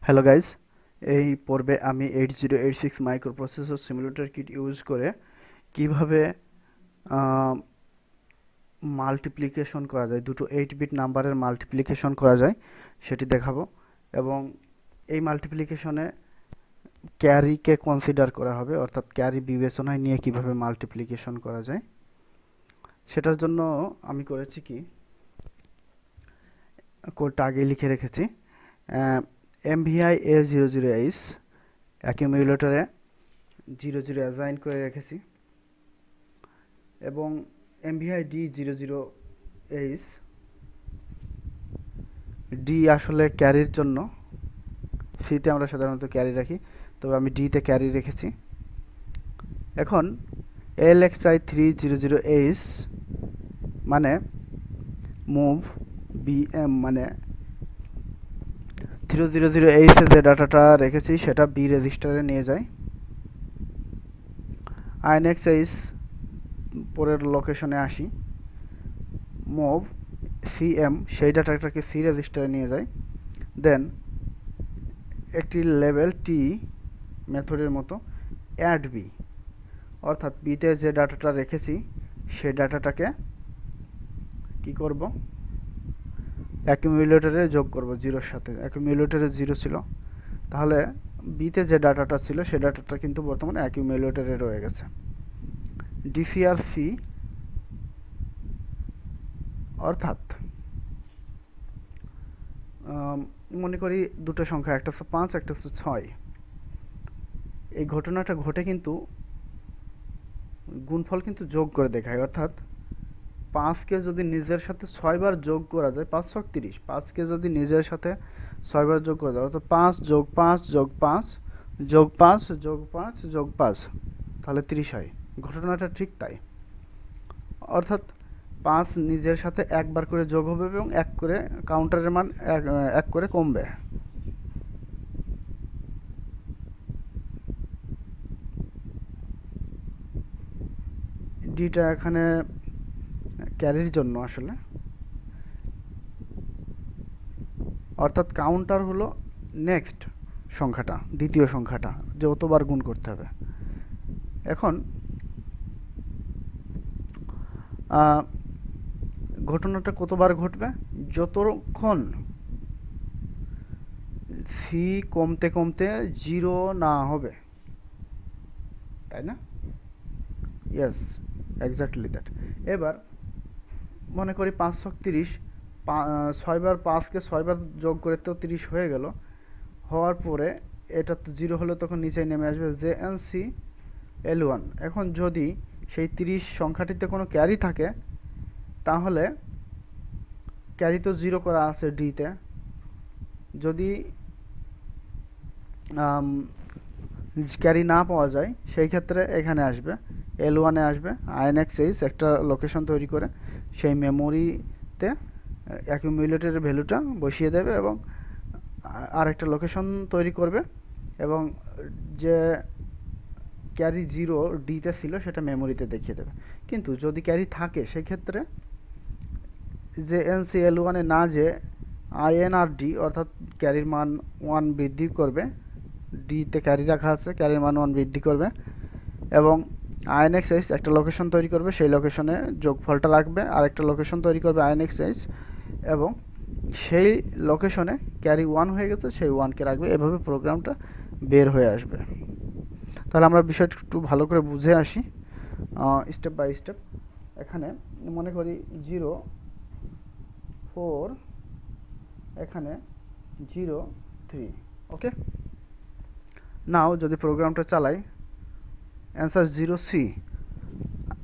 Hello guys, এই পর্বে আমি 8086 মাইক্রোপ্রসেসর সিমুলেটর কিট ইউজ করে কিভাবে মাল্টিপ্লিকেশন করা যায়, দুটো 8 বিট নাম্বারের মাল্টিপ্লিকেশন করা যায় সেটি দেখাবো। এবং এই মাল্টিপ্লিকেশনে ক্যারিকে কনসিডার করা হবে, অর্থাৎ ক্যারি বিবেচনায় নিয়ে কিভাবে মাল্টিপ্লিকেশন করা যায় সেটার জন্য আমি করেছি কি, কোডটা আগে লিখে রেখেছি। MVI A00H অ্যাকিউমুলেটরে 00 অ্যাসাইন করে রেখেছি এবং MVI D00H ডি আসলে ক্যারির জন্য, সিতে আমরা সাধারণত ক্যারি রাখি, তবে আমি ডিতে ক্যারি রেখেছি। এখন LXI 300H মানে মুভ BM মানে 3008 এ যে ডাটাটা রেখেছি সেটা বি রেজিস্টারে নিয়ে যায়। INXH পরের লোকেশনে আসি, মুভ CM সেই ডাটাটাকে সি রেজিস্টারে নিয়ে যায়। দেন একটি লেভেল টি মেথডের মতো অ্যাড বি, অর্থাৎ বিতে যে ডাটাটা রেখেছি সেই ডাটাটাকে কি করব, অ্যাকিউমুলেটরে যোগ করব জিরোর সাথে। অ্যাকিউমুলেটরে 0 ছিল, তাহলে বিতে যে ডাটাটা ছিল সেই ডাটাটা কিন্তু বর্তমানে অ্যাকিউমুলেটরে রয়ে গেছে। ডিসিআরসি অর্থাৎ মনে করি দুটো সংখ্যা, একটা হচ্ছে 5, একটা হচ্ছে 6। এই ঘটনাটা ঘটে কিন্তু গুণফল কিন্তু যোগ করে দেখায়, অর্থাৎ 5কে যদি নিজের সাথে 6 বার যোগ করা যায়, 5 ছক 30, 5কে যদি নিজের সাথে 6 বার যোগ করা যায়, অর্থাৎ 5 যোগ 5 যোগ 5 যোগ 5 যোগ 5 যোগ 5, তাহলে 30 হয়। ঘটনাটা ঠিক তাই, অর্থাৎ 5 নিজের সাথে একবার করে যোগ হবে এবং এক করে কাউন্টারের মান এক করে কমবে। ডিটা এখানে ক্যারির জন্য আসলে, অর্থাৎ কাউন্টার হলো নেক্সট সংখ্যাটা, দ্বিতীয় সংখ্যাটা যতবার গুণ করতে হবে। এখন ঘটনাটা কতবার ঘটবে, যতক্ষণ সি কমতে কমতে 0 না হবে, তাই না? Yes, exactly that. এবার মনে করি 5 ছক 30, 6 বার 5কে 6 বার যোগ করে তো 30 হয়ে গেল। হওয়ার পরে এটা তো 0 হলে তখন নিচে নেমে আসবে JNC L1। এখন যদি সেই 30 সংখ্যাটিতে কোনো ক্যারি থাকে, তাহলে ক্যারি তো 0 করা আছে ডিতে, যদি ক্যারি না পাওয়া যায় সেই ক্ষেত্রে এখানে আসবে, L1-এ আসবে। INXH একটা লোকেশন তৈরি করে সেই মেমোরিতে অ্যাকিউমুলেটরের ভ্যালুটা বসিয়ে দেবে এবং আরেকটা লোকেশন তৈরি করবে এবং যে ক্যারি 0 ডিতে ছিল সেটা মেমোরিতে দেখিয়ে দেবে। কিন্তু যদি ক্যারি থাকে সেই ক্ষেত্রে যে NCL1-এ না যে INRD অর্থাৎ ক্যারির মান 1 বৃদ্ধি করবে, ডিতে ক্যারি রাখা আছে, ক্যারির মান 1 বৃদ্ধি করবে এবং INXH একটা লোকেশন তৈরি করবে, সেই লোকেশনে যোগফলটা রাখবে, আরেকটা লোকেশন তৈরি করবে INXH এবং সেই লোকেশনে ক্যারি 1 হয়ে গেছে সেই 1কে রাখবে। এভাবে প্রোগ্রামটা বের হয়ে আসবে। তাহলে আমরা বিষয়টা একটু ভালো করে বুঝে আসি স্টেপ বাই স্টেপ। এখানে মনে করি 0 4, এখানে 0 3, ওকে। নাও যদি প্রোগ্রামটা চালাই, অ্যান্সার 0C।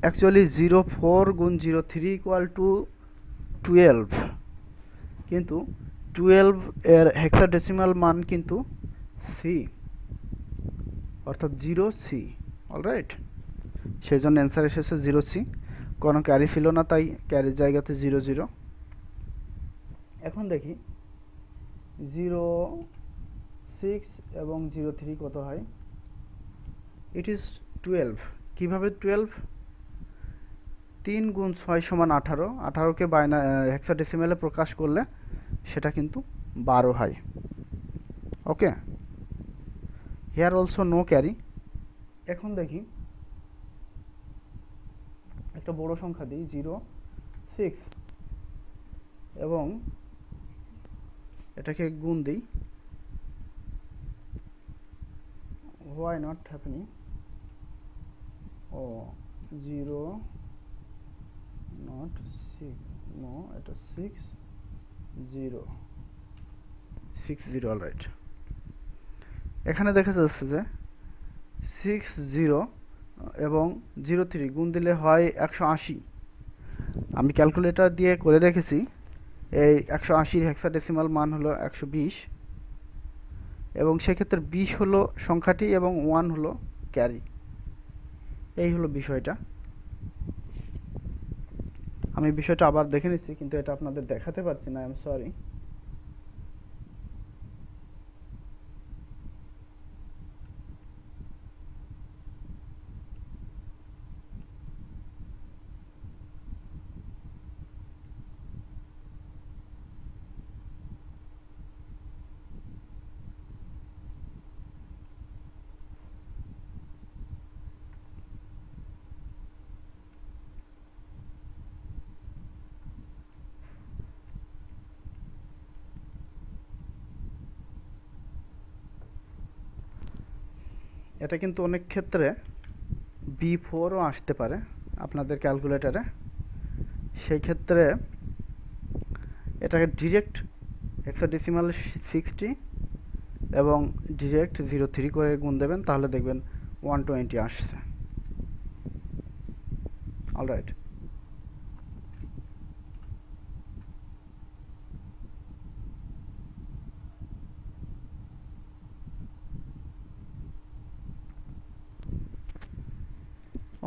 অ্যাকচুয়ালি 04 গুণ 03 ইকুয়াল টু 12, কিন্তু 12 এর হেক্সাডেসিমাল মান কিন্তু সি, অর্থাৎ 0C। অলরাইট, সেই জন্য অ্যান্সার এসেছে 0C। কোনো ক্যারি ছিল না, তাই ক্যারির জায়গাতে 0 0। এখন দেখি 06 এবং 03 কত হয়। It is 12। কীভাবে 12? 3 গুণ 6 সমান 18, 18কে হেক্সাডেসিমেলে প্রকাশ করলে সেটা কিন্তু 12 হয়। ওকে, হেয়ার অলসো নো ক্যারি। এখন দেখি একটা বড় সংখ্যা দিই 0 6 এবং এটাকে গুণ দিই। Why not happening? ও 0 নট 6, নো এটা 6 0 6 0, অলরাইট। এখানে দেখা যাচ্ছে যে 6 0 এবং 0 3 গুণ দিলে হয় 180। আমি ক্যালকুলেটর দিয়ে করে দেখেছি, এই 180 হেক্সাডেসিমাল মান হলো 120 এবং সেক্ষেত্রে 20 হলো সংখ্যাটি এবং 1 হলো ক্যারি। এই হলো বিষয়টা। আমি বিষয়টা আবার দেখে নিচ্ছি, কিন্তু এটা আপনাদের দেখাতে পারছি না, আই এম সরি। এটা কিন্তু অনেক ক্ষেত্রে B4ও আসতে পারে আপনাদের ক্যালকুলেটরে। সেই ক্ষেত্রে এটাকে ডিরেক্ট হেক্সাডেসিমাল 60 এবং ডিরেক্ট 03 করে গুণ দেবেন, তাহলে দেখবেন 120 আসছে। অলরাইট,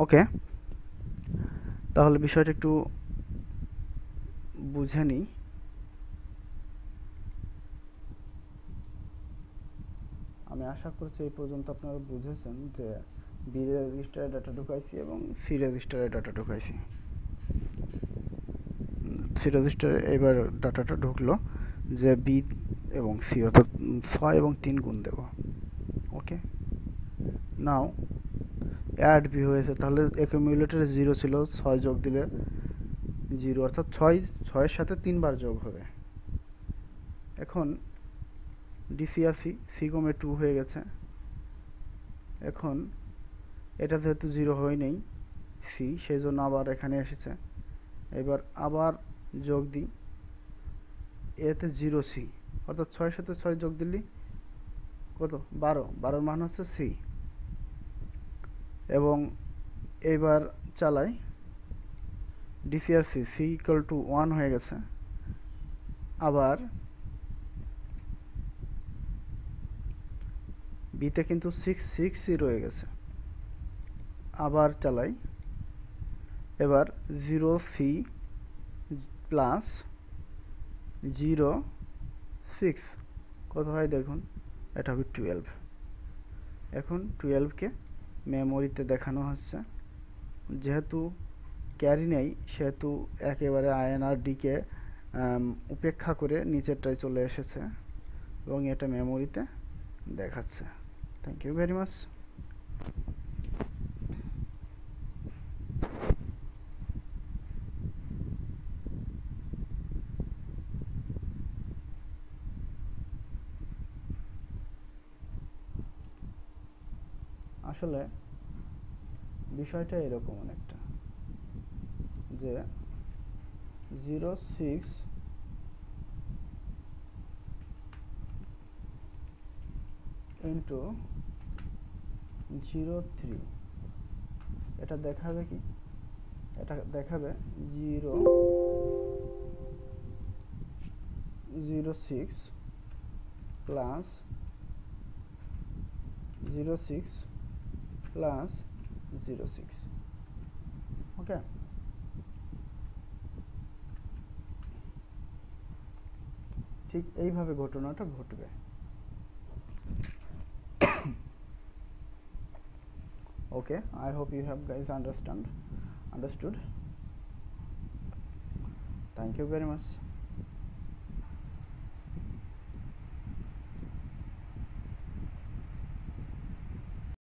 ওকে। তাহলে বিষয়টা একটু বুঝে নিই। আমি আশা করছি এই পর্যন্ত আপনারা বুঝেছেন যে বি রেজিস্টারে ডাটা ঢুকাইছি এবং সি রেজিস্টারে ডাটা ঢুকাইছি। সি রেজিস্টারে এবার ডাটাটা ঢুকলো যে বি এবং সি, অর্থাৎ 6 এবং 3 গুণ দেব। ওকে, নাও অ্যাড বি হয়েছে, তাহলে অ্যাকুমুলেটরে 0 ছিল, 6 যোগ দিলে 0, অর্থাৎ 6-6-এর সাথে 3 বার যোগ হবে। এখন ডিসিআরসি সি কমে 2 হয়ে গেছে। এখন এটা যেহেতু 0 হয় নেই সি, সেই জন্য আবার এখানে এসেছে। এবার আবার যোগ দিই, এতে 0 সি, অর্থাৎ 6-এর সাথে 6 যোগ দিলি কত 12, 12-এর মান হচ্ছে সি। এবং এইবার চালাই ডিসিআরসি, সি ইকুয়াল টু 1 হয়ে গেছে। আবার বিতে কিন্তু 6 রয়ে গেছে। আবার চালাই, এবার 0 সি প্লাস 0 6 কত হয় দেখুন, এটা হবে 12। এখন 12কে মেমোরিতে দেখানো হচ্ছে, যেহেতু ক্যারি নেই সেহেতু একেবারে আইএনআরডিকে উপেক্ষা করে নিচেরটায় চলে এসেছে এবং এটা মেমোরিতে দেখাচ্ছে। Thank you very much. আসলে বিষয়টা এরকম অনেকটা যে 06 ইন্টু 03, এটা দেখাবে কি, এটা দেখাবে 06 প্লাস 06 প্লাস 06। ওকে, ঠিক এইভাবে ঘটনাটা ঘটবে। Okay, I hope you have guys understood. Thank you very much.